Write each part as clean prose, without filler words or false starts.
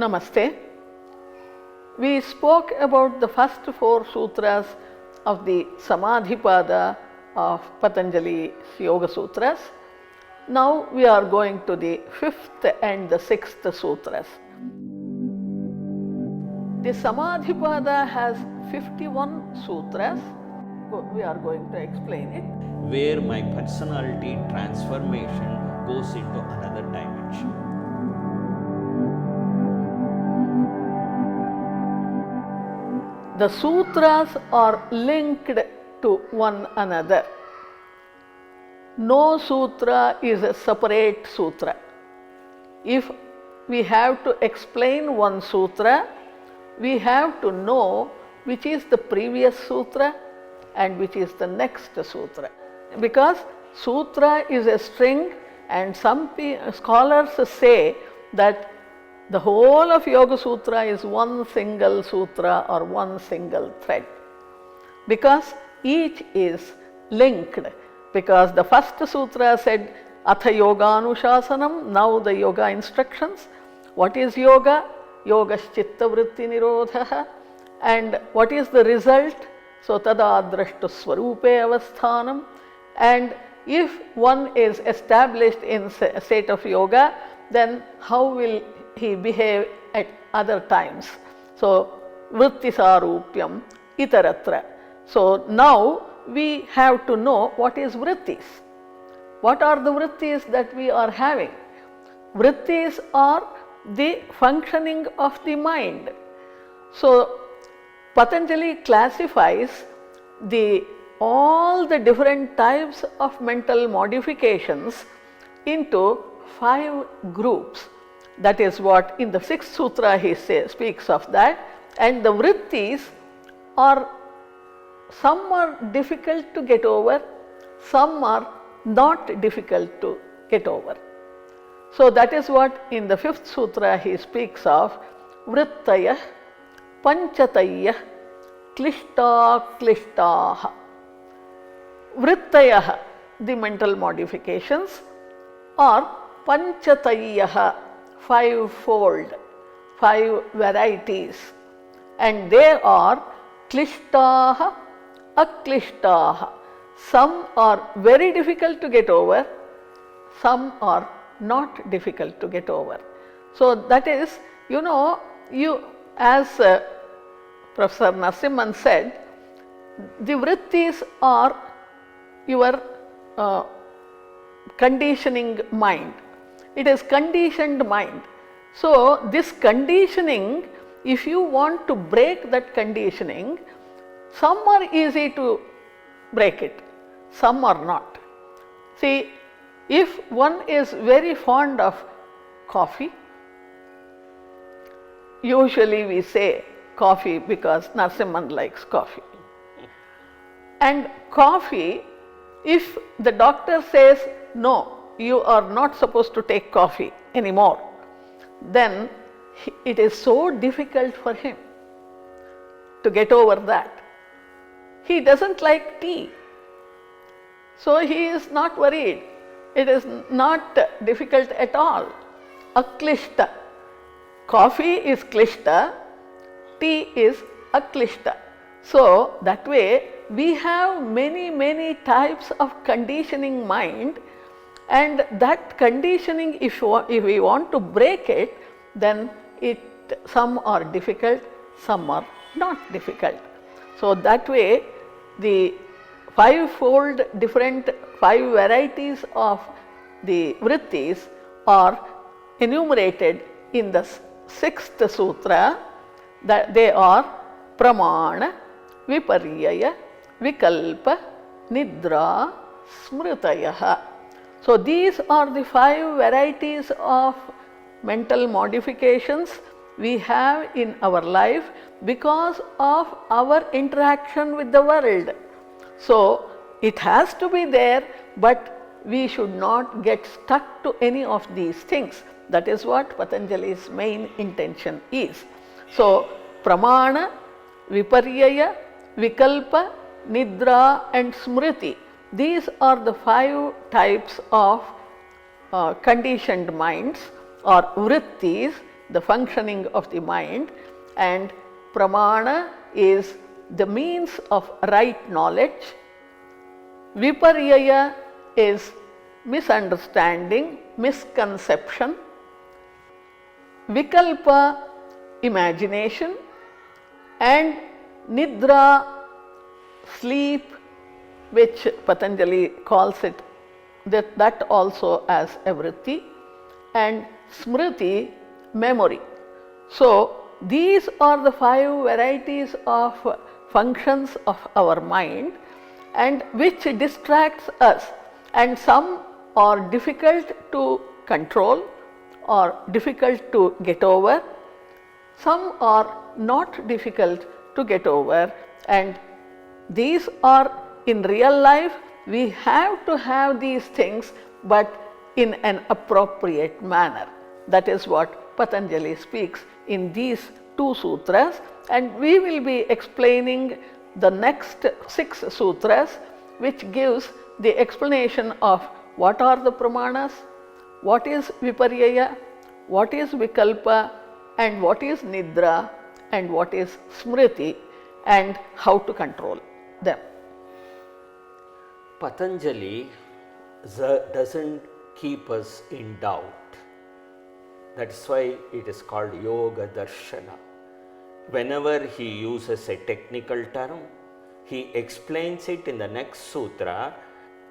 Namaste. We spoke about the first 4 sutras of the Samādhi-pādah of Patanjali's Yoga Sutras. Now we are going to the 5th and the 6th sutras. The Samādhi-pādah has 51 sutras. We are going to explain it. Where my personality transformation goes into another dimension. The sutras are linked to one another. No sutra is a separate sutra. If we have to explain one sutra, we have to know which is the previous sutra and which is the next sutra. Because sutra is a string, and some scholars say that the whole of Yoga Sutra is one single sutra or one single thread, because each is linked. Because the first sutra said Atha Yoganuशाsanam, now the yoga instructions. What is yoga? Yogaschitta vritti nirodha. And what is the result? So tada drashtu swarupe avasthanam. And if one is established in a state of yoga, then how will he behave at other times? So vrittisarupyam itaratra. So now we have to know what is vrittis. What are the vrittis that we are having? Vrittis are the functioning of the mind. So Patanjali classifies all the different types of mental modifications into 5 groups. That is what in the 6th sutra he speaks of that. And the vrittis are, some are difficult to get over, some are not difficult to get over. So that is what in the 5th sutra he speaks of vrittayah, panchatayah, klishtaha. Vrittayah, the mental modifications, or panchatayah, 5-fold, 5 varieties, and they are klishtaha, aklishtaha. Some are very difficult to get over, some are not difficult to get over. So that is, as Professor Narasimhan said, the vrittis are your conditioning mind. It is conditioned mind. So this conditioning, if you want to break that conditioning, some are easy to break it, some are not. See, if one is very fond of coffee, usually we say coffee because Narasimhan likes coffee. And coffee, if the doctor says, no, you are not supposed to take coffee anymore, then it is so difficult for him to get over that. He doesn't like tea, so he is not worried. It is not difficult at all. Aklishta. Coffee is klishta, tea is aklishta. So that way we have many types of conditioning mind, and that conditioning, if we want to break it, then some are difficult, some are not difficult. So that way the 5-fold different 5 varieties of the vrittis are enumerated in the 6th sutra, that they are pramana, viparyaya, vikalpa, nidra, smritayah. So these are the 5 varieties of mental modifications we have in our life because of our interaction with the world. So it has to be there, but we should not get stuck to any of these things. That is what Patanjali's main intention is. So pramana, viparyaya, vikalpa, nidra and smriti, these are the 5 types of conditioned minds or vrittis the functioning of the mind, and pramana is the means of right knowledge. Viparyaya is misunderstanding, misconception. Vikalpa, imagination, and nidra, sleep, which Patanjali calls it that also as a vritti, and smriti, memory. So these are the 5 varieties of functions of our mind, and which distracts us, and some are difficult to control or difficult to get over, some are not difficult to get over, and these are in real life we have to have these things, but in an appropriate manner. That is what Patanjali speaks in these 2 sutras, and we will be explaining the next 6 sutras, which gives the explanation of what are the pramanas, what is viparyaya, what is vikalpa, and what is nidra, and what is smriti, and how to control them. Patanjali doesn't keep us in doubt. That's why it is called Yoga Darshana. Whenever he uses a technical term, he explains it in the next sutra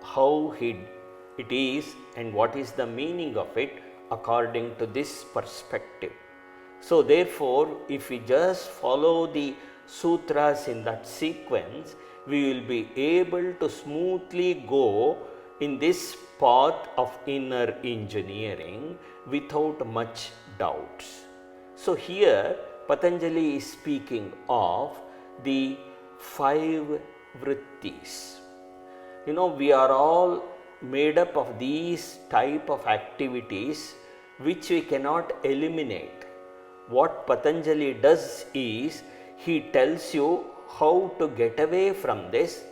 how it is and what is the meaning of it according to this perspective. So therefore, if we just follow the sutras in that sequence, we will be able to smoothly go in this path of inner engineering without much doubts. So here Patanjali is speaking of the 5 vrittis. You know, we are all made up of these type of activities which we cannot eliminate. What Patanjali does is he tells you how to get away from this,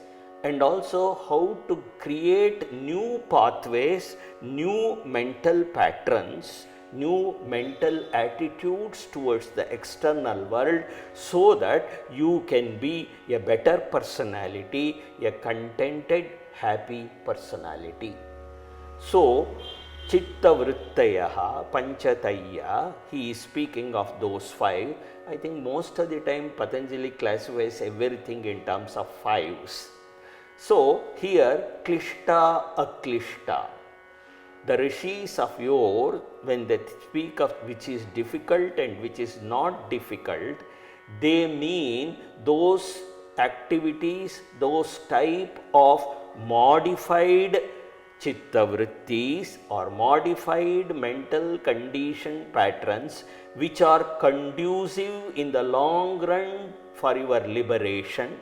and also how to create new pathways, new mental patterns, new mental attitudes towards the external world, so that you can be a better personality, a contented, happy personality. So, Chitta Vrittayaha, Panchataya, he is speaking of those 5. I think most of the time Patanjali classifies everything in terms of 5s. So here Klishta, Aklishta. The rishis of yore, when they speak of which is difficult and which is not difficult, they mean those activities, those type of modified chitta vrittis or modified mental condition patterns which are conducive in the long run for your liberation,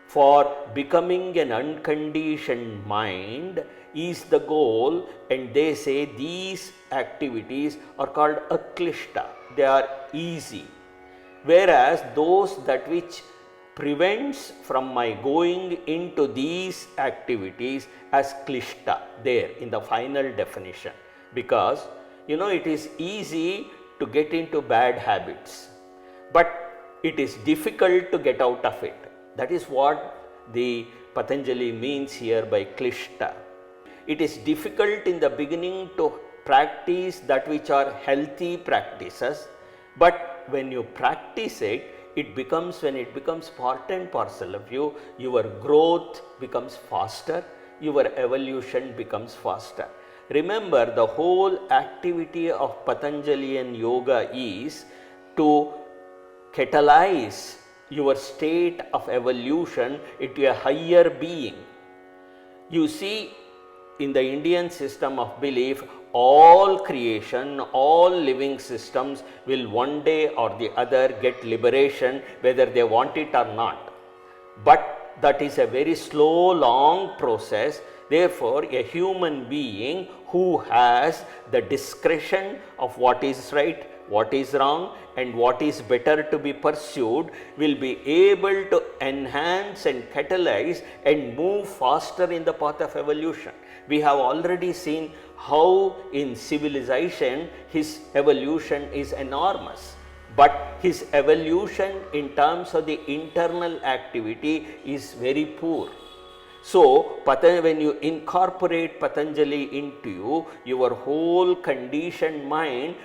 for becoming an unconditioned mind is the goal, and they say these activities are called aklishta, they are easy, whereas those that which prevents from my going into these activities as klishta there in the final definition, because you know it is easy to get into bad habits, but it is difficult to get out of it. That is what the Patanjali means here by klishta. It is difficult in the beginning to practice that which are healthy practices, but when you practice it, when it becomes part and parcel of you, your growth becomes faster, your evolution becomes faster. Remember, the whole activity of Patanjalian yoga is to catalyze your state of evolution into a higher being. You see, in the Indian system of belief, all creation, all living systems will one day or the other get liberation, whether they want it or not. But that is a very slow, long process. Therefore, a human being who has the discretion of what is right, what is wrong and what is better to be pursued, will be able to enhance and catalyze and move faster in the path of evolution. We have already seen how in civilization his evolution is enormous, but his evolution in terms of the internal activity is very poor. So, when you incorporate Patanjali into you, your whole conditioned mind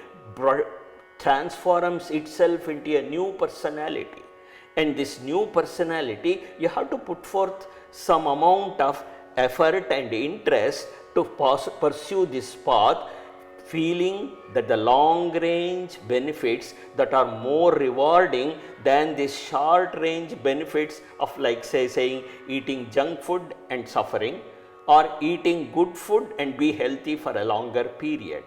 transforms itself into a new personality. And this new personality, you have to put forth some amount of effort and interest to pursue this path, feeling that the long range benefits that are more rewarding than the short range benefits of, like saying eating junk food and suffering, or eating good food and be healthy for a longer period.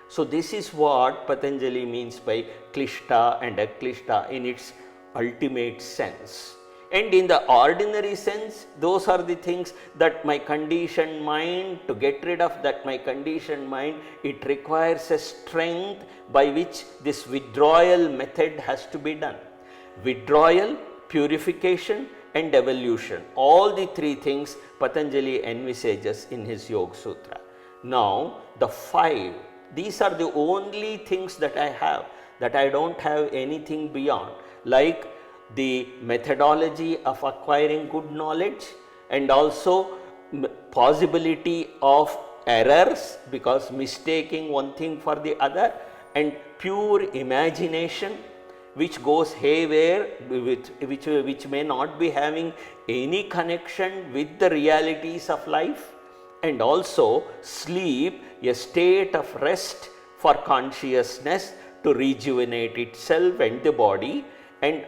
So this is what Patanjali means by klishta and aklishta in its ultimate sense. And in the ordinary sense, those are the things that my conditioned mind, to get rid of that my conditioned mind, it requires a strength by which this withdrawal method has to be done. Withdrawal, purification and evolution, all the three things Patanjali envisages in his Yoga Sutra. Now the 5, these are the only things that I have, that I don't have anything beyond, like the methodology of acquiring good knowledge, and also possibility of errors because mistaking one thing for the other, and pure imagination which goes haywire, which may not be having any connection with the realities of life, and also sleep, a state of rest for consciousness to rejuvenate itself and the body, and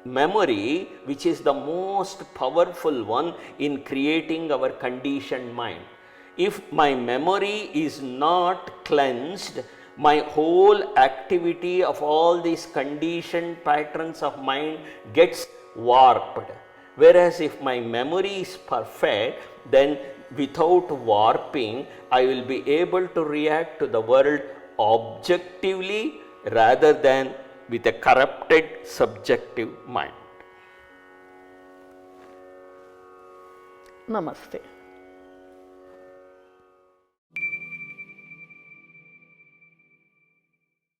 memory, which is the most powerful one in creating our conditioned mind. If my memory is not cleansed, my whole activity of all these conditioned patterns of mind gets warped. Whereas if my memory is perfect, then without warping, I will be able to react to the world objectively rather than with a corrupted subjective mind. Namaste.